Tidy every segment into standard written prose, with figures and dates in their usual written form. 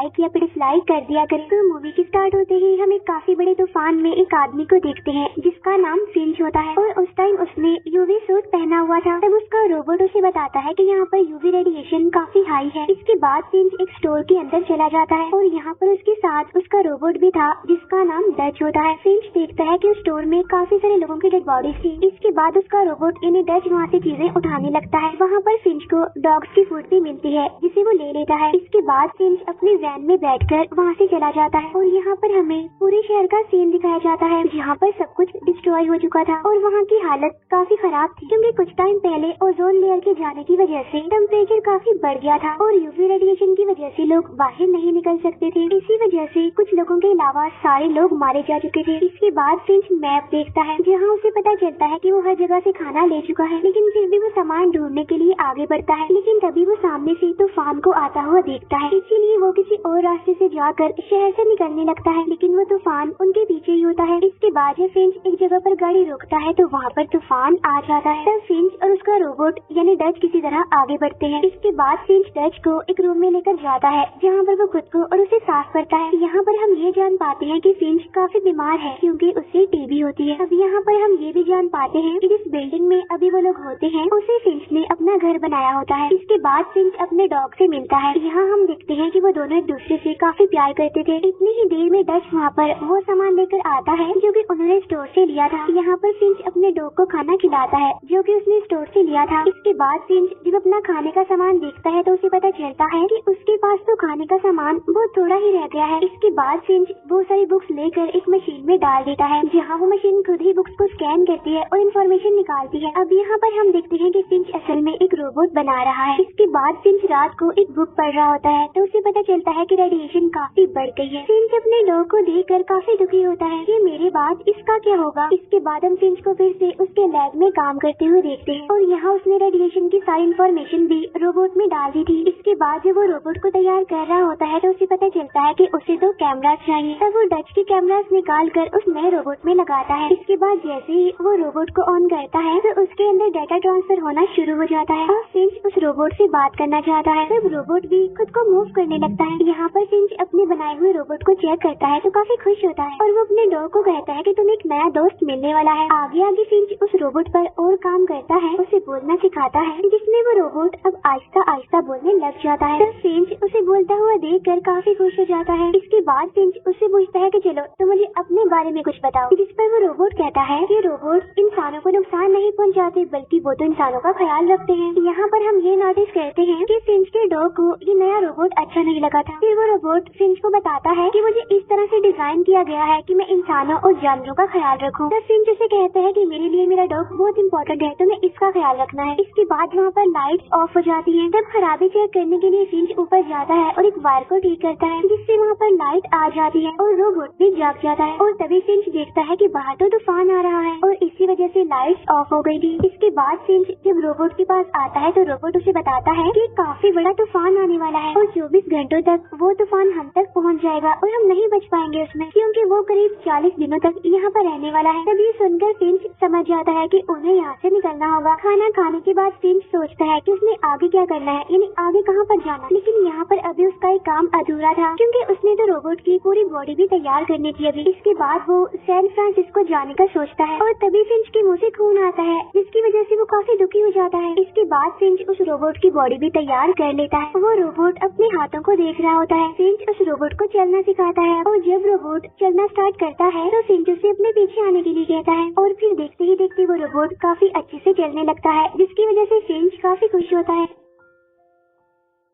Like या फिर dislike कर दिया करें। तो मूवी की स्टार्ट होते ही हम एक काफी बड़े तूफान में एक आदमी को देखते हैं जिसका नाम फिंच होता है और उस टाइम उसने यूवी सूट पहना हुआ था। तब उसका रोबोट उसे बताता है कि यहाँ पर यूवी रेडिएशन काफी हाई है। इसके बाद फिंच एक स्टोर के अंदर चला जाता है और यहाँ पर उसके साथ उसका रोबोट भी था जिसका नाम डच होता है। फिंच देखता है कि उस स्टोर में काफी सारे लोगों की डेड बॉडीज थी। इसके बाद उसका रोबोट यानी डच वहाँ से चीजें उठाने लगता है। वहाँ पर फिंच को डॉग्स की फूड भी मिलती है जिसे वो ले लेता है। इसके बाद फिंच अपने वैन में बैठकर वहाँ से चला जाता है और यहाँ पर हमें पूरे शहर का सीन दिखाया जाता है जहाँ पर सब कुछ डिस्ट्रॉय हो चुका था और वहाँ की हालत काफी खराब थी क्योंकि कुछ टाइम पहले ओजोन लेयर के जाने की वजह से टेम्परेचर काफी बढ़ गया था और यूवी रेडिएशन की वजह से लोग बाहर नहीं निकल सकते थे। इसी वजह से कुछ लोगों के अलावा सारे लोग मारे जा चुके थे। इसके बाद फिंच मैप देखता है जहाँ उसे पता चलता है कि वो हर जगह से खाना ले चुका है, लेकिन फिर भी वो सामान ढूंढने के लिए आगे बढ़ता है। लेकिन तभी वो सामने से तूफान को आता हुआ देखता है, इसीलिए वो किसी और रास्ते से जाकर शहर से निकलने लगता है, लेकिन वो तूफान उनके पीछे ही होता है। इसके बाद जब फिंच एक जगह पर गाड़ी रोकता है तो वहाँ पर तूफान आ जाता है। तब फिंच और उसका रोबोट यानी डच किसी तरह आगे बढ़ते हैं। इसके बाद फिंच डच को एक रूम में लेकर जाता है जहाँ पर वो खुद को और उसे साफ करता है। यहाँ पर हम ये जान पाते हैं कि फिंच काफी बीमार है क्योंकि उसे टीबी होती है। अब यहाँ पर हम ये भी जान पाते हैं कि जिस बिल्डिंग में अभी वो लोग होते हैं उसे फिंच ने अपना घर बनाया होता है। इसके बाद फिंच अपने डॉग से मिलता है। यहाँ हम देखते हैं कि वो दोनों एक दूसरे से काफी प्यार करते थे। इतनी ही देर में डच वहाँ पर वो सामान लेकर आता है जो कि उन्होंने स्टोर से लिया था। यहाँ पर फिंच अपने डॉग को खाना खिलाता है जो कि उसने स्टोर से लिया था। इसके बाद फिंच जब अपना खाने का सामान देखता है तो उसे पता चलता है कि उसके पास तो खाने का सामान बहुत थोड़ा ही रह गया है। इसके बाद फिंच बहुत सारी बुक्स लेकर एक मशीन में डाल देता है जहाँ वो मशीन खुद ही बुक्स को स्कैन करती है और इन्फॉर्मेशन निकालती है। अब यहाँ पर हम देखते हैं कि फिंच असल में एक रोबोट बना रहा है। इसके बाद फिंच रात को एक बुक पढ़ रहा होता है तो उसे पता चलता है कि रेडिएशन काफी बढ़ गई है। फिंच अपने डॉग को देखकर काफी दुखी होता है कि मेरे बाद इसका क्या होगा। इसके बाद हम फिंच को फिर से उसके लैब में काम करते हुए देखते हैं और यहाँ उसने रेडिएशन की सारी इन्फॉर्मेशन भी रोबोट में डाल दी थी। इसके बाद जब वो रोबोट को तैयार कर रहा होता है तो उसे पता चलता है कि उसे 2 कैमरास चाहिए। तब वो डच के कैमरास निकाल कर उस नए रोबोट में लगाता है। इसके बाद जैसे ही वो रोबोट को ऑन करता है तो उसके अंदर डाटा ट्रांसफर होना शुरू हो जाता है और फिंच उस रोबोट से बात करना चाहता है। तब रोबोट भी खुद को मूव करने लगता है। यहाँ पर फिंच अपने बनाए हुए रोबोट को चेक करता है तो काफी खुश होता है और वो अपने डॉग को कहता है कि तुम्हें एक नया दोस्त मिलने वाला है। आगे आगे फिंच उस रोबोट पर और काम करता है, उसे बोलना सिखाता है जिसमें वो रोबोट अब आहिस्ता आहिस्ता बोलने लग जाता है। तब फिंच उसे बोलता हुआ देखकर काफी खुश हो जाता है। इसके बाद फिंच उससे पूछता है कि चलो तो मुझे अपने बारे में कुछ बताओ, जिस पर वो रोबोट कहता है कि रोबोट इंसानों को नुकसान नहीं पहुंचाते बल्कि वो तो इंसानों का ख्याल रखते हैं। यहाँ पर हम ये नोटिस करते हैं कि फिंच के डॉग को ये नया रोबोट अच्छा नहीं लगा था। फिर वो रोबोट फिंच को बताता है कि मुझे इस तरह से डिजाइन किया गया है कि मैं इंसानों और जानवरों का ख्याल रखूं। तब फिंच उसे कहता है कि मेरे लिए मेरा डॉग बहुत इंपॉर्टेंट है, तुम्हें इसका ख्याल रखना है। इसके बाद वहाँ पर लाइट्स ऑफ हो जाती हैं। तब खराबी चेक करने के लिए फिंच ऊपर जाता है और एक वायर को ठीक करता है जिससे वहाँ पर लाइट आ जाती है और रोबोट भी जाग जाता है। और तभी फिंच देखता है कि बाहर तो तूफान आ रहा है और इसी वजह से लाइट्स ऑफ हो गई थी। इसके बाद फिंच जब रोबोट के पास आता है तो रोबोट उसे बताता है कि काफी बड़ा तूफान आने वाला है और 24 घंटों तक वो तूफान हम तक पहुँच जाएगा और हम नहीं बच पाएंगे उसमें, क्योंकि वो करीब 40 दिनों तक यहाँ पर रहने वाला है। तभी सुनकर फिंच समझ जाता है कि उन्हें यहाँ से निकलना होगा। खाना खाने के बाद फिंच सोचता है कि उसने आगे क्या करना है, यानी आगे कहाँ पर जाना। लेकिन यहाँ पर अभी उसका एक काम अधूरा था क्योंकि उसने तो रोबोट की पूरी बॉडी भी तैयार करनी थी अभी। इसके बाद वो सैन फ्रांसिस्को जाने का सोचता है और तभी फिंच के मुंह से खून आता है जिसकी वजह से वो काफी दुखी हो जाता है। इसके बाद फिंच उस रोबोट की बॉडी भी तैयार कर लेता है। वो रोबोट अपने हाथों को देख रहा होता है। फिंच उस रोबोट को चलना सिखाता है और जब रोबोट चलना स्टार्ट करता है तो फिंच उसे अपने पीछे आने के लिए कहता है और फिर देखते ही देखते वो रोबोट काफी अच्छे से चलने लगता है जिसकी वजह से फिंच काफी खुश होता है।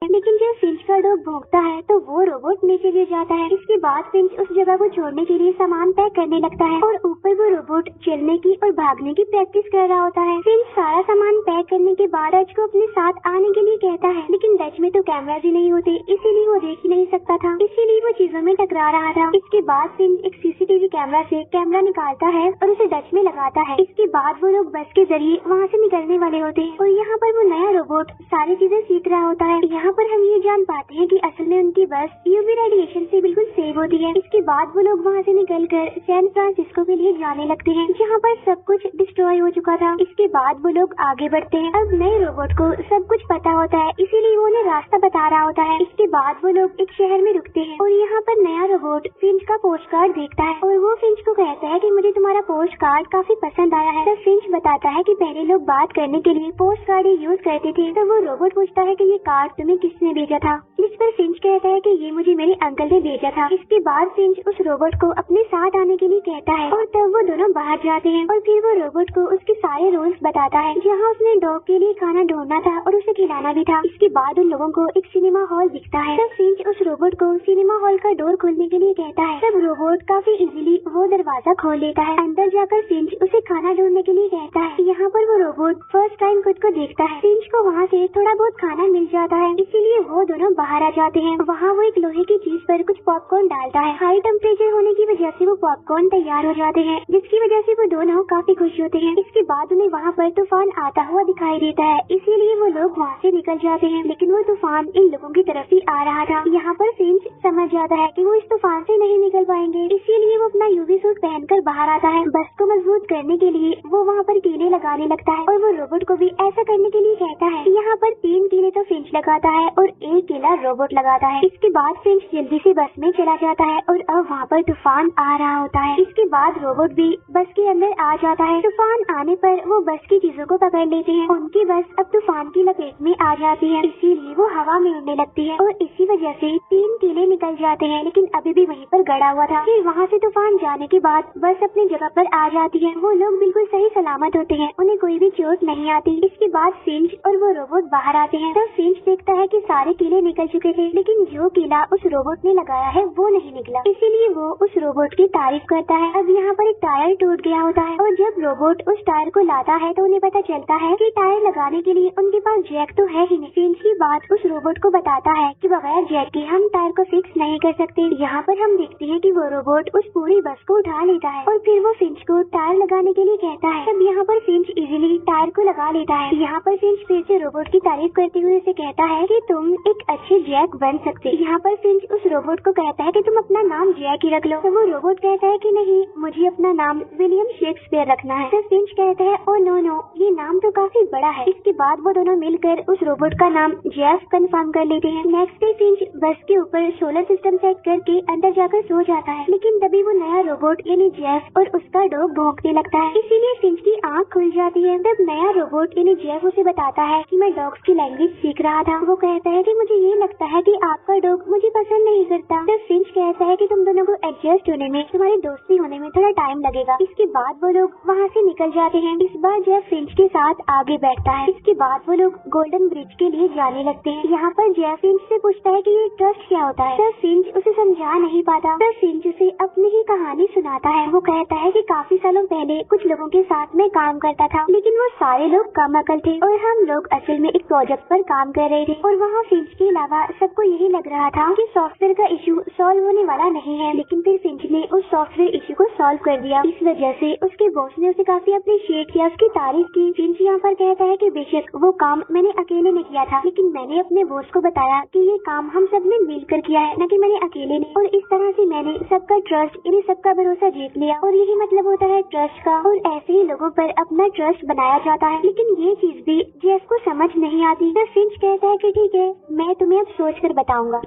लेकिन जब फिंच का डॉग भौंकता है तो वो रोबोट नीचे गिर जाता है। इसके बाद फिंच उस जगह को छोड़ने के लिए सामान पैक करने लगता है और ऊपर वो रोबोट चलने की और भागने की प्रैक्टिस कर रहा होता है। फिंच सारा सामान पैक करने के बाद डच को अपने साथ आने के लिए कहता है, लेकिन डच में तो कैमरास ही नहीं होते इसीलिए वो देख ही नहीं सकता था, इसीलिए वो चीजों में टकरा रहा था। इसके बाद फिंच एक सीसीटीवी कैमरा से कैमरा निकालता है और उसे डच में लगाता है। इसके बाद वो लोग बस के जरिए वहाँ से निकलने वाले होते हैं और यहाँ पर वो नया रोबोट सारी चीजें सीख रहा होता है। यहाँ पर हम ये जान पाते हैं कि असल में उनकी बस यूवी रेडिएशन से बिल्कुल सेव होती है। इसके बाद वो लोग वहाँ से निकलकर सैन फ्रांसिस्को के लिए जाने लगते हैं, जहाँ पर सब कुछ डिस्ट्रॉय हो चुका था। इसके बाद वो लोग आगे बढ़ते हैं। अब नए रोबोट को सब कुछ पता होता है, इसीलिए वो उन्हें रास्ता बता रहा होता है। इसके बाद वो लोग एक शहर में रुकते हैं और यहाँ पर नया रोबोट फिंच का पोस्ट कार्ड देखता है और वो फिंच को कहता है कि मुझे तुम्हारा पोस्ट कार्ड काफी पसंद आया है। तब फिंच बताता है कि पहले लोग बात करने के लिए पोस्ट कार्ड यूज करते थे। तो वो रोबोट पूछता है कि ये कार्ड तुम्हें किसने भेजा था, जिस पर फिंच कहता है कि ये मुझे मेरे अंकल ने भेजा था। इसके बाद फिंच उस रोबोट को अपने साथ आने के लिए कहता है और तब वो दोनों बाहर जाते हैं और फिर वो रोबोट को उसके सारे रूल्स बताता है, जहाँ उसने डॉग के लिए खाना ढूंढना था और उसे खिलाना भी था। इसके बाद उन लोगों को एक सिनेमा हॉल दिखता है। तब फिंच उस रोबोट को सिनेमा हॉल का डोर खोलने के लिए कहता है। तब रोबोट काफी इजीली वो दरवाजा खोल लेता है। अंदर जाकर फिंच उसे खाना ढूंढने के लिए कहता है। यहाँ पर वो रोबोट फर्स्ट टाइम खुद को देखता है। फिंच को वहाँ से थोड़ा बहुत खाना मिल जाता है, इसीलिए वो दोनों बाहर आ जाते हैं। वहाँ वो एक लोहे की चीज पर कुछ पॉपकॉर्न डालता है। हाई टेम्परेचर होने की वजह से वो पॉपकॉर्न तैयार हो जाते हैं, जिसकी वजह से वो दोनों काफी खुश होते हैं। इसके बाद उन्हें वहाँ पर तूफान आता हुआ दिखाई देता है, इसीलिए वो लोग वहाँ से निकल जाते हैं। लेकिन वो तूफान इन लोगों की तरफ ही आ रहा था। यहाँ पर फिंच समझ जाता है कि वो इस तूफान से नहीं निकल पाएंगे, इसीलिए वो अपना यूवी सूट पहनकर बाहर आता है। बस को मजबूत करने के लिए वो वहाँ पर कीले लगाने लगता है और वो रोबोट को भी ऐसा करने के लिए कहता है। यहाँ पर 3 कीले तो फिंच लगाता है और 1 कीला रोबोट लगाता है। इसके बाद फिंच जल्दी से बस में चला जाता है और अब वहाँ पर तूफान आ रहा होता है। इसके बाद रोबोट भी बस के अंदर आ जाता है। तूफान आने पर वो बस की चीजों को पकड़ लेते हैं। उनकी बस अब तूफान की लपेट में आ जाती है, इसीलिए वो हवा में उड़ने लगती है और इसी वजह से 3 कीले निकल जाते हैं, लेकिन अभी भी वहीं पर गड़ा हुआ था। फिर वहाँ से तूफान जाने के बाद बस अपनी जगह पर आ जाती है। वो लोग बिल्कुल सही सलामत होते हैं, उन्हें कोई भी चोट नहीं आती। इसके बाद फिंच और वो रोबोट बाहर आते हैं। तब फिंच देखता है कि सारे कीले निकल चुके थे, लेकिन जो कीला उस रोबोट ने लगाया है वो नहीं निकला, इसीलिए वो उस रोबोट की तारीफ करता है। अब यहाँ पर एक टायर टूट गया होता है और जब रोबोट उस टायर को लाता है तो उन्हें पता चलता है कि टायर लगाने के लिए उनके पास जैक तो है ही नहीं। फिंच की बात उस रोबोट को बताता है कि बगैर जैक के हम टायर को फिक्स नहीं कर सकते। यहाँ पर हम देखते हैं कि वो रोबोट उस पूरी बस को उठा लेता है और फिर वो फिंच को टायर लगाने के लिए कहता है। तब यहाँ पर फिंच इजीली टायर को लगा लेता है। यहाँ पर फिंच फिर से रोबोट की तारीफ करते हुए उसे कहता है कि तुम एक अच्छे जैक बन सकते। यहाँ पर फिंच उस रोबोट को कहता है कि तुम अपना नाम जैक ही रख लो। तो वो रोबोट कहता है कि नहीं, मुझे अपना नाम विलियम शेक्सपियर रखना है। तो फिंच कहता है ओ नो, ये नाम तो काफी बड़ा है। इसके बाद वो दोनों मिलकर उस रोबोट का नाम जेफ कंफर्म कर लेते हैं। नेक्स्ट डे फिंच बस के ऊपर सोलर सिस्टम सेट करके अंदर जाकर सो जाता है, लेकिन तभी वो नया रोबोट यानी जेफ और उसका डॉग भौंकने लगता है, इसीलिए फिंच की आँख खुल जाती है। तब नया रोबोट यानी जेफ उसे बताता है कि मैं डॉग्स की लैंग्वेज सीख रहा था। वो कहता है कि मुझे ये लगता है कि आपका डॉग मुझे पसंद नहीं करता। तब फिंच कहता है कि तुम दोनों को एडजस्ट होने में, तुम्हारी दोस्ती होने में थोड़ा टाइम लगेगा। इसके बाद वो लोग वहाँ से निकल जाते हैं। इस बार जेफ फिंच के साथ आगे बैठता है। इसके बाद वो लोग गोल्डन ब्रिज के लिए जाने लगते हैं। यहाँ पर जेफ फिंच से पूछता है कि ये ट्रस्ट क्या होता है। तब फिंच उसे समझा नहीं पाता। तब फिंच उसे अपनी ही कहानी सुनाता है। वो कहता है कि काफी सालों पहले कुछ लोगों के साथ में काम करता था, लेकिन वो सारे लोग कम अकल थे और हम लोग असल में एक प्रोजेक्ट पर काम कर रहे थे और वहाँ फिंच के अलावा सबको यही लग रहा था कि सॉफ्टवेयर का इशू सॉल्व होने वाला नहीं है, लेकिन फिर फिंच ने उस सॉफ्टवेयर इशू को सॉल्व कर दिया। इस वजह से उसके बॉस ने उसे काफी अप्रिशिएट किया, उसकी तारीफ की। फिंच यहाँ पर कहता है कि बेशक वो काम मैंने अकेले ने किया था, लेकिन मैंने अपने बॉस को बताया कि ये काम हम सब ने मिलकर किया है, न कि मैंने अकेले ने, और इस तरह से मैंने सबका ट्रस्ट यानी सबका भरोसा जीत लिया। और यही मतलब होता है ट्रस्ट का, और ऐसे ही लोगों पर अपना ट्रस्ट बनाया जाता है। लेकिन ये चीज भी जेफ को समझ नहीं आती। तो फिंच कहता है कि ठीक है, मैं तुम्हें अब सोच कर बताऊंगा।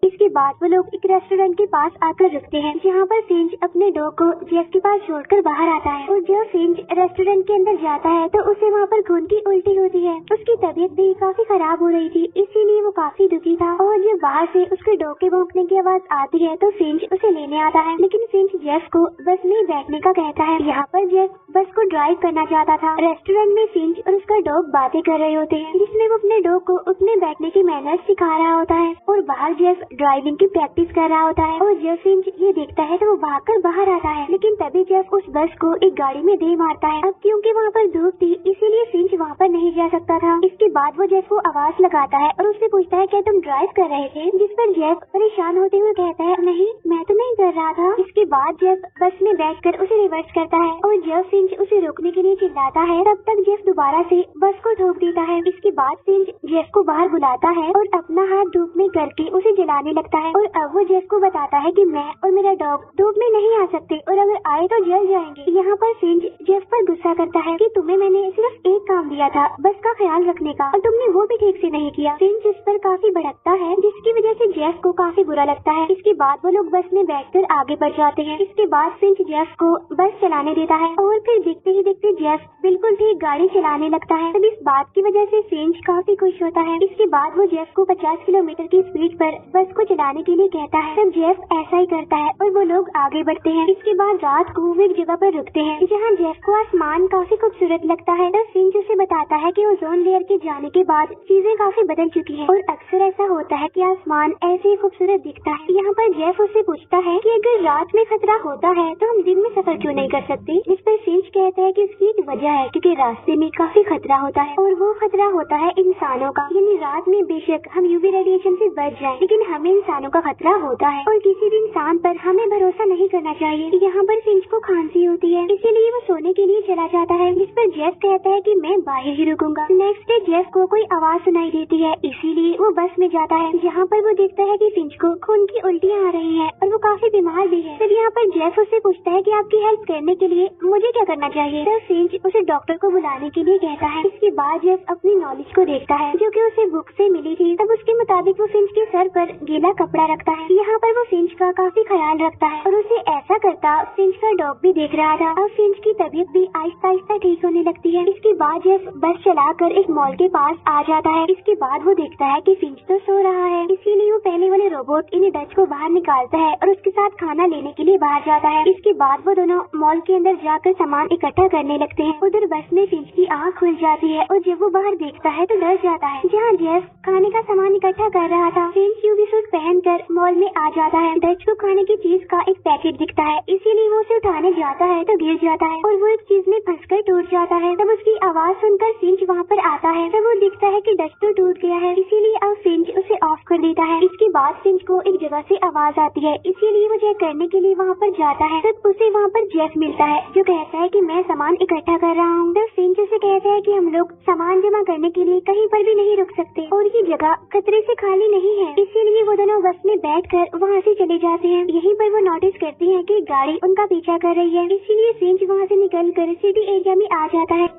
इसके बाद वो लोग एक रेस्टोरेंट के पास आकर रुकते हैं, जहाँ पर फिंच अपने डॉग को जेफ के पास छोड़कर बाहर आता है। और जब फिंच रेस्टोरेंट के अंदर जाता है तो उसे वहाँ पर खून की उल्टी होती है। उसकी तबीयत भी काफी खराब हो रही थी, इसीलिए वो काफी दुखी था। और जब बाहर से उसके डॉग के भौंकने की आवाज आती है तो फिंच उसे लेने आता है, लेकिन फिंच जेफ को बस में बैठने का कहता है। यहाँ पर जेफ बस को ड्राइव करना चाहता था। रेस्टोरेंट में फिंच और उसका डॉग बातें कर रहे होते हैं, जिसमें वो अपने डॉग को उठने बैठने की मैनर्स सिखा रहा होता है। और बाहर जेफ ड्राइविंग की प्रैक्टिस कर रहा होता है और जब फिंच ये देखता है तो वो भागकर बाहर आता है, लेकिन तभी जेफ उस बस को एक गाड़ी में दे मारता है। अब क्योंकि वहाँ पर धूप थी इसीलिए फिंच वहाँ पर नहीं जा सकता था। इसके बाद वो जेफ को आवाज लगाता है और उससे पूछता है क्या तुम ड्राइव कर रहे थे, जिस पर जेफ परेशान होते हुए कहता है नहीं मैं तो नहीं कर रहा था। इसके बाद जेफ बस में बैठकर उसे रिवर्स करता है और जब फिंच उसे रोकने के लिए चिल्लाता है तब तक जेफ दोबारा से बस को ठोक देता है। इसके बाद फिंच जेफ को बाहर बुलाता है और अपना हाथ धूप में करके उसे जलाने लगता है और अब वो जेफ को बताता है कि मैं और मेरा डॉग धूप में नहीं आ सकते और अगर आए तो जल जाएंगे। यहाँ पर फिंच जेफ पर गुस्सा करता है कि तुम्हें मैंने सिर्फ एक काम दिया था बस का ख्याल रखने का और तुमने वो भी ठीक से नहीं किया। फिंच इस पर काफी भड़कता है जिसकी वजह से जेफ को काफी बुरा लगता है। इसके बाद वो लोग बस में बैठकर आगे बढ़ जाते हैं। इसके बाद फिंच जेफ को बस चलाने देता है और फिर देखते ही देखते जेफ बिल्कुल ठीक गाड़ी चलाने लगता है। तब इस बात की वजह से फिंच काफी खुश होता है। इसके बाद वो जेफ को 50 किलोमीटर की स्पीड पर बस को चलाने के लिए कहता है। तब जेफ ऐसा ही करता है और वो लोग आगे बढ़ते हैं। इसके बाद रात को वो एक जगह पर रुकते हैं जहाँ जेफ को आसमान काफी खूबसूरत लगता है। तब फिंच उसे बताता है कि ओजोन लेयर के जाने के बाद चीजें काफी बदल चुकी हैं और अक्सर ऐसा होता है कि आसमान ऐसे ही खूबसूरत दिखता है। यहाँ पर जेफ उससे पूछता है कि अगर रात में खतरा होता है तो हम दिन में सफर क्यों नहीं कर सकते, जिस पर फिंच कहता है कि इसकी एक वजह है क्योंकि रास्ते में काफी खतरा होता है और वो खतरा होता है इंसानों का। यानी रात में बेशक हम यूवी रेडिएशन से बच जाएं, लेकिन हमें इंसानों का खतरा होता है और किसी भी इंसान पर हमें भरोसा नहीं करना चाहिए। यहाँ पर फिंच को खांसी होती है इसीलिए वो सोने के लिए चला जाता है, जिस पर जेफ कहता है कि मैं बाहर ही रुकूंगा। नेक्स्ट डे जेफ को कोई आवाज सुनाई देती है इसीलिए वो बस में जाता है जहाँ पर वो देखता है कि फिंच को खून की उल्टियाँ आ रही है और वो काफी बीमार भी है। फिर यहाँ पर जेफ उससे पूछता है कि आपकी हेल्प करने के लिए मुझे क्या करना चाहिए। तब फिंच उसे डॉक्टर को बुलाने के लिए कहता है। इसके बाद जेफ अपनी नॉलेज को देखता है जो कि उसे बुक से मिली थी। तब उसके मुताबिक वो फिंच के सर पर गीला कपड़ा रखता है। यहाँ पर वो फिंच का काफी ख्याल रखता है और उसे ऐसा करता फिंच का डॉग भी देख रहा था। अब फिंच की तबीयत भी आहिस्ता आहिस्ता ठीक होने लगती है। इसके बाद जेफ बस चलाकर एक मॉल के पास आ जाता है। इसके बाद वो देखता है कि फिंच तो सो रहा है, इसीलिए वो पहले वाले रोबोट इन डच को बाहर निकालता है और उसके साथ खाना लेने के लिए बाहर जाता है। इसके बाद वो दोनों मॉल के अंदर जाकर सामान इकट्ठा करने लगते हैं। उधर बस में फिंच की आँख खुल जाती है और जब वो बाहर देखता है तो डर जाता है। जहाँ जेफ खाने का सामान इकट्ठा कर रहा था फिंच यूवी सूट पहनकर मॉल में आ जाता है। डच को खाने की चीज का एक पैकेट दिखता है इसीलिए वो उसे उठाने जाता है तो गिर जाता है और वो एक चीज में फंसकर टूट जाता है। तब उसकी आवाज सुनकर फिंच वहाँ पर आता है। तब वो देखता है कि डच तो टूट गया है इसीलिए अब फिंच उसे ऑफ कर देता है। इसके बाद फिंच को एक जगह से आवाज आती है इसीलिए वो चेक करने के लिए वहाँ पर जाता है। तब उसे वहाँ पर जेफ मिलता है जो कहता है कि मैं सामान इकट्ठा कर रहा हूँ। तब फिंच उसे कहता है कि हम लोग सामान जमा करने के लिए कहीं पर भी नहीं रुक सकते और ये जगह खतरे से खाली नहीं है, इसीलिए वो दोनों बस में बैठकर वहाँ से चले जाते हैं। यहीं पर वो नोटिस करती है कि गाड़ी उनका पीछा कर रही है, इसीलिए फिंच वहाँ से निकलकर सिटी एरिया में आ जाता है।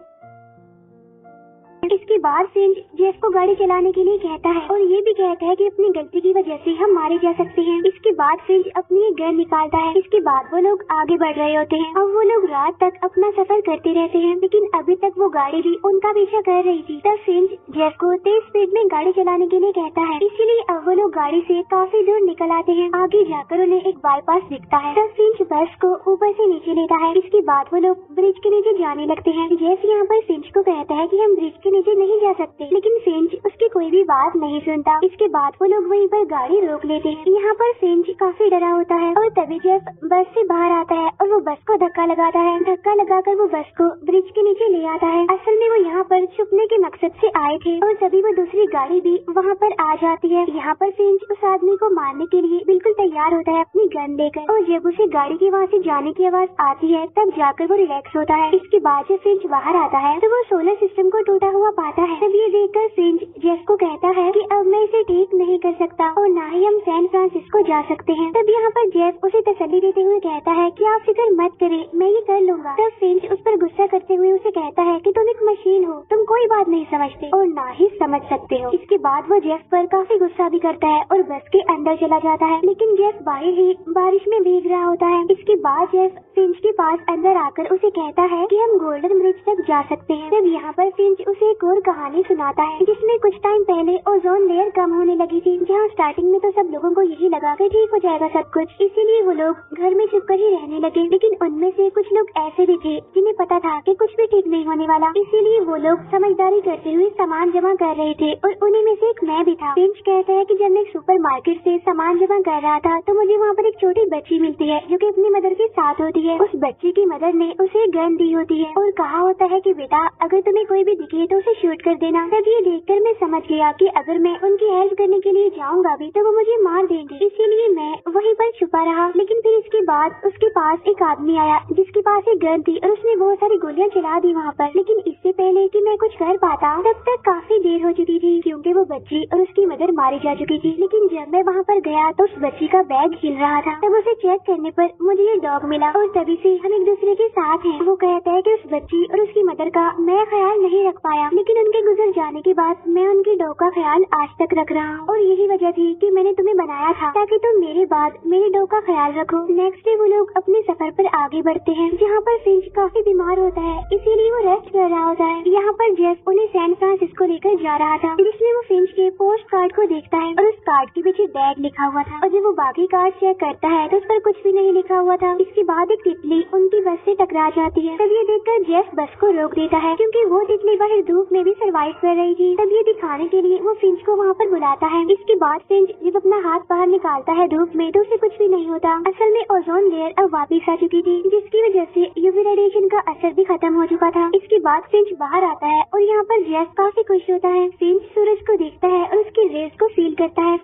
इसके बाद फिंच जेफ को गाड़ी चलाने के लिए कहता है और ये भी कहता है कि अपनी गलती की वजह से हम मारे जा सकते हैं। इसके बाद फिंच अपनी एक गन निकालता है। इसके बाद वो लोग आगे बढ़ रहे होते हैं। अब वो लोग रात तक अपना सफर करते रहते हैं लेकिन अभी तक वो गाड़ी भी उनका पीछा कर रही थी। तब फिंच जेफ को तेज स्पीड में गाड़ी चलाने के लिए कहता है, इसीलिए अब वो लोग गाड़ी से काफी दूर निकल आते हैं। आगे जाकर उन्हें एक बाईपास दिखता है। तब फिंच बस को ऊपर से नीचे लेता है। इसके बाद वो लोग ब्रिज के नीचे जाने लगते हैं। जेफ यहाँ पर फिंच को कहता है कि हम ब्रिज के नीचे नहीं जा सकते, लेकिन फिंच उसकी कोई भी बात नहीं सुनता। इसके बाद वो लोग वहीं पर गाड़ी रोक लेते हैं। यहाँ पर फिंच काफी डरा होता है और तभी जेफ बस से बाहर आता है और वो बस को धक्का लगाता है। धक्का लगाकर वो बस को ब्रिज के नीचे ले आता है। असल में वो यहाँ पर छुपने के मकसद से आए थे और तभी वो दूसरी गाड़ी भी वहाँ पर आ जाती है। यहाँ पर फिंच उस आदमी को मारने के लिए बिल्कुल तैयार होता है अपनी गन लेकर और जब उसे गाड़ी के वहाँ से जाने की आवाज आती है तब जाकर वो रिलैक्स होता है। इसके बाद जब फिंच बाहर आता है तो वो सोलर सिस्टम को टूटा हुआ पाता है। तब ये देखकर फिंच जेफ को कहता है कि अब मैं इसे ठीक नहीं कर सकता और ना ही हम सैन फ्रांसिस्को जा सकते हैं। तब यहाँ पर जेफ उसे तसल्ली देते हुए कहता है कि आप फिक्र मत करें, मैं ये कर लूंगा। तब फिंच उस पर गुस्सा करते हुए उसे कहता है कि तुम एक मशीन हो, तुम कोई बात नहीं समझते और ना ही समझ सकते हो। इसके बाद वो जेफ पर काफी गुस्सा भी करता है और बस के अंदर चला जाता है, लेकिन जेफ बाहर ही बारिश में भीग रहा होता है। इसके बाद जेफ फिंच के पास अंदर आकर उसे कहता है कि हम गोल्डन ब्रिज तक जा सकते हैं। तब यहाँ पर फिंच उसे एक और कहानी सुनाता है जिसमें कुछ टाइम पहले ओजोन लेयर कम होने लगी थी, जहाँ स्टार्टिंग में तो सब लोगों को यही लगा कि ठीक हो जाएगा सब कुछ, इसीलिए वो लोग घर में छुप कर ही रहने लगे। लेकिन उनमें से कुछ लोग ऐसे भी थे जिन्हें पता था कि कुछ भी ठीक नहीं होने वाला, इसीलिए वो लोग समझदारी करते हुए सामान जमा कर रहे थे और उन्हीं में से एक मैं भी था। फिंच कहता है कि जब मैं सुपर मार्केट से सामान जमा कर रहा था तो मुझे वहाँ पर एक छोटी बच्ची मिलती है जो कि अपनी मदर के साथ होती है। उस बच्ची की मदर ने उसे गन दी होती है और कहा होता है कि बेटा अगर तुम्हें कोई भी दिखे तो उसे शूट कर देना। तब ये देखकर मैं समझ गया कि अगर मैं उनकी हेल्प करने के लिए जाऊंगा भी तो वो मुझे मार देंगे, इसीलिए मैं वहीं पर छुपा रहा। लेकिन फिर इसके बाद उसके पास एक आदमी आया जिसके पास एक गन थी और उसने बहुत सारी गोलियां चला दी वहाँ पर। लेकिन इससे पहले कि मैं कुछ कर पाता तब तक काफी देर हो चुकी थी क्योंकि वो बच्ची और उसकी मदर मारी जा चुकी थी। लेकिन जब मैं वहाँ पर गया तो उस बच्ची का बैग हिल रहा था। तब उसे चेक करने पर मुझे ये डॉग मिला और तभी से हम एक दूसरे के साथ हैं। वो कहता है कि उस बच्ची और उसकी मदर का मैं ख्याल नहीं रख पाया, लेकिन उनके गुजर जाने के बाद मैं उनके डॉग का ख्याल आज तक रख रहा हूँ और यही वजह थी कि मैंने तुम्हें बनाया था ताकि तुम मेरे बाद मेरे डॉग का ख्याल रखो। नेक्स्ट डे वो लोग अपने सफर पर आगे बढ़ते हैं जहाँ पर फिंच काफी बीमार होता है, इसीलिए वो रेस्ट कर रहा होता है। यहाँ पर जेफ उन्हें सैन फ्रांसिस्को लेकर जा रहा था जिसमें वो फिंच के पोस्ट कार्ड को देखता है और उस कार्ड के पीछे डैड लिखा हुआ था और जब वो बाकी कार्ड चेक करता है तो उस पर कुछ भी नहीं लिखा हुआ था। इसके बाद एक तितली उनकी बस से टकरा जाती है। तब ये देखकर जेफ बस को रोक देता है क्योंकि वो तितली बाहर धूप में भी सर्वाइव कर रही थी। तब ये दिखाने के लिए वो फिंच को वहाँ पर बुलाता है। इसके बाद फिंच जब अपना हाथ बाहर निकालता है धूप में तो उसे कुछ भी नहीं होता। असल में ओजोन लेयर अब वापिस आ चुकी थी जिसकी वजह से यूवी रेडिएशन का असर भी खत्म हो चुका था। इसके बाद फिंच बाहर आता है और यहाँ पर जेफ काफी खुश होता है। फिंच सूरज को देखता है और उसकी रेस को फील करता है।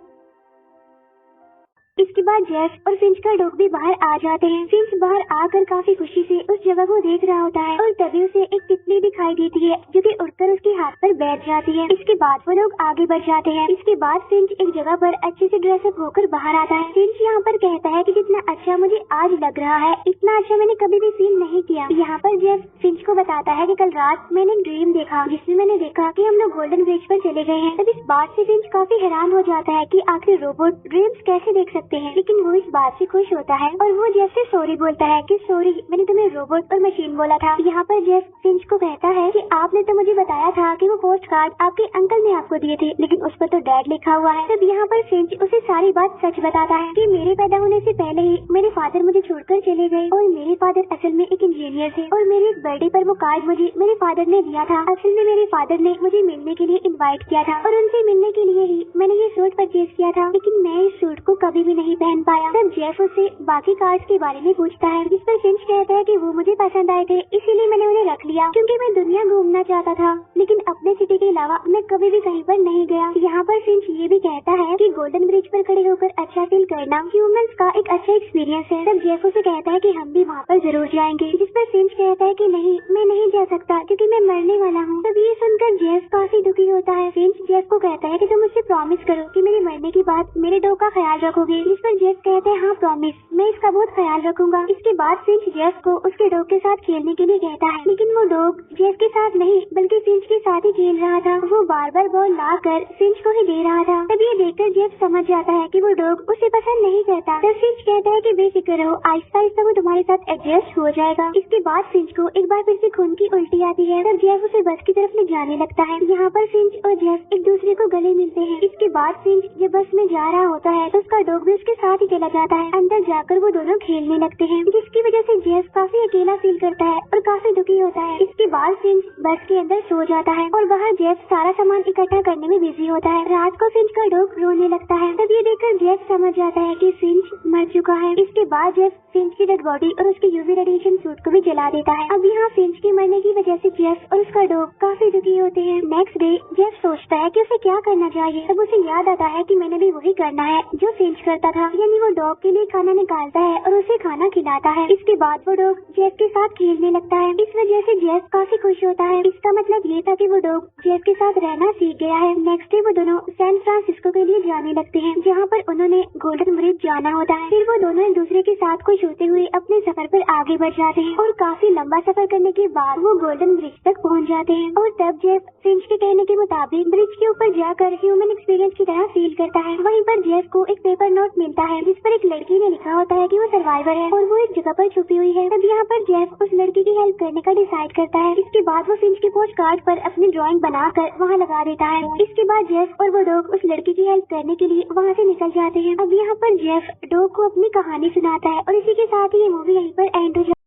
इसके बाद जेफ और फिंच का डॉग भी बाहर आ जाते हैं। फिंच बाहर आकर काफी खुशी से उस जगह को देख रहा होता है और तभी उसे एक तितली दिखाई देती है जो कि उड़कर उसके हाथ पर बैठ जाती है। इसके बाद वो लोग आगे बढ़ जाते हैं। इसके बाद फिंच एक जगह पर अच्छे से ड्रेसअप होकर बाहर आता है। फिंच यहाँ पर कहता है कि जितना अच्छा मुझे आज लग रहा है इतना अच्छा मैंने कभी भी फील नहीं किया। यहाँ पर जेफ फिंच को बताता है कि कल रात मैंने एक ड्रीम देखा जिसमें मैंने देखा कि हम लोग गोल्डन ब्रिज पर चले गए हैं। तब इस बात से फिंच काफी हैरान हो जाता है कि आखिर रोबोट ड्रीम्स कैसे देख सकते हैं, लेकिन वो इस बात से खुश होता है और वो जेफ से सॉरी बोलता है कि सॉरी मैंने तुम्हें रोबोट और मशीन बोला था। यहाँ पर जेफ फिंच को कहता है कि आपने तो मुझे बताया था कि वो पोस्ट कार्ड आपके अंकल ने आपको दिए थे लेकिन उस पर तो डैड लिखा हुआ है। तब यहाँ पर फिंच उसे सारी बात सच बताता है कि मेरे पैदा होने से पहले ही मेरे फादर मुझे छोड़कर चले गए और मेरे फादर असल में एक इंजीनियर थे और मेरे एक बर्थडे पर वो कार्ड मुझे मेरे फादर ने दिया था। असल में मेरे फादर ने मुझे मिलने के लिए इन्वाइट किया था और उनसे मिलने के लिए ही मैंने ये सूट परचेज किया था, लेकिन मैं इस सूट को कभी भी नहीं पहन पाया। तब जेफ उससे बाकी कार्ड्स के बारे में पूछता है जिस पर फिंच कहता है कि वो मुझे पसंद आए थे इसीलिए मैंने उन्हें रख लिया क्योंकि मैं दुनिया घूमना चाहता था, लेकिन अपने सिटी के अलावा मैं कभी भी कहीं पर नहीं गया। यहाँ पर फिंच ये भी कहता है कि गोल्डन ब्रिज पर खड़े होकर अच्छा फील करना ह्यूमंस का एक अच्छा एक्सपीरियंस है। तब जेफ उसे कहता है कि हम भी वहाँ पर जरूर जाएंगे, जिस पर फिंच कहता है कि नहीं मैं नहीं जा सकता क्योंकि मैं मरने वाला हूँ। तब ये सुनकर जेफ काफी दुखी होता है। फिंच जेफ को कहता है कि तुम मुझसे प्रॉमिस करो कि मेरे मरने के बाद मेरे डॉग का ख्याल रखोगे, जिस पर जेफ कहते हैं हाँ प्रॉमिस, मैं इसका बहुत ख्याल रखूंगा। इसके बाद फिंच जेफ को उसके डॉग के साथ खेलने के लिए कहता है, लेकिन वो डॉग जेफ के साथ नहीं बल्कि फिंच के साथ ही खेल रहा था। वो बार बार बॉल ला कर फिंच को ही दे रहा था। तब ये देखकर जेफ समझ जाता है कि वो डॉग उसे पसंद नहीं करता। तब फिंच कहता है कि बेफिक्र रहो, आहिस्ता आहिस्ता वो तुम्हारे साथ एडजस्ट हो जाएगा। इसके बाद फिंच को एक बार फिर से खून की उल्टी आती है। तब जेफ उसे बस की तरफ ले जाने लगता है। यहाँ पर फिंच और जेफ एक दूसरे को गले मिलते हैं। इसके बाद फिंच जब बस में जा रहा होता है तो उसका डॉग भी उसके साथ ही चला जाता है। अंदर जाकर वो दोनों खेलने लगते हैं, जिसकी वजह से जेफ काफी अकेला फील करता है और काफी दुखी होता है। इसके बाद फिंच बस के अंदर सो जाता है और बाहर जेफ सारा सामान इकट्ठा करने में बिजी होता है। रात को फिंच का डॉग रोने लगता है। तब ये देखकर जेफ समझ जाता है कि फिंच मर चुका है। इसके बाद जेफ फिंच की डेड बॉडी और उसके यूवी रेडिएशन सूट को भी जला देता है। अब यहाँ फिंच के मरने की वजह से जेफ और उसका डॉग काफी दुखी होते हैं। नेक्स्ट डे जेफ सोचता है कि उसे क्या करना चाहिए। तब उसे याद आता है कि मैंने भी वही करना है जो फिंच करता था, यानी वो डॉग के लिए खाना निकालता है और उसे खाना खिलाता है। इसके बाद वो डॉग जेफ के साथ खेलने लगता है। इस वजह से जेफ काफी खुश होता है। इसका मतलब ये था कि वो डॉग जेफ के साथ रहना सीख गया है। नेक्स्ट डे वो दोनों सैन फ्रांसिस्को के लिए जाने लगते हैं, जहाँ पर उन्होंने गोल्डन ब्रिज जाना होता है। फिर वो दोनों एक दूसरे के साथ खुश होते हुए अपने सफर पर आगे बढ़ जाते हैं और काफी लंबा सफर करने के बाद वो गोल्डन ब्रिज तक पहुँच जाते हैं। और तब जेफ फिंच के कहने के मुताबिक ब्रिज के ऊपर जाकर ह्यूमन एक्सपीरियंस की तरह फील करता है। वहीं पर जेफ को एक पेपर नोट मिलता है जिस पर एक लड़की ने लिखा होता है कि वो सर्वाइवर है और वो एक जगह पर छुपी हुई है। तब यहाँ पर जेफ उस लड़की की हेल्प करने का डिसाइड करता है। इसके बाद वो फिंच के पोस्ट कार्ड पर अपनी ड्राइंग बनाकर वहाँ लगा देता है। इसके बाद जेफ और वो डॉग उस लड़की की हेल्प हेल्प करने के लिए वहाँ से निकल जाते हैं। अब यहाँ पर जेफ डॉग को अपनी कहानी सुनाता है और इसी के साथ ही ये मूवी यहीं पर एंड हो जाती है।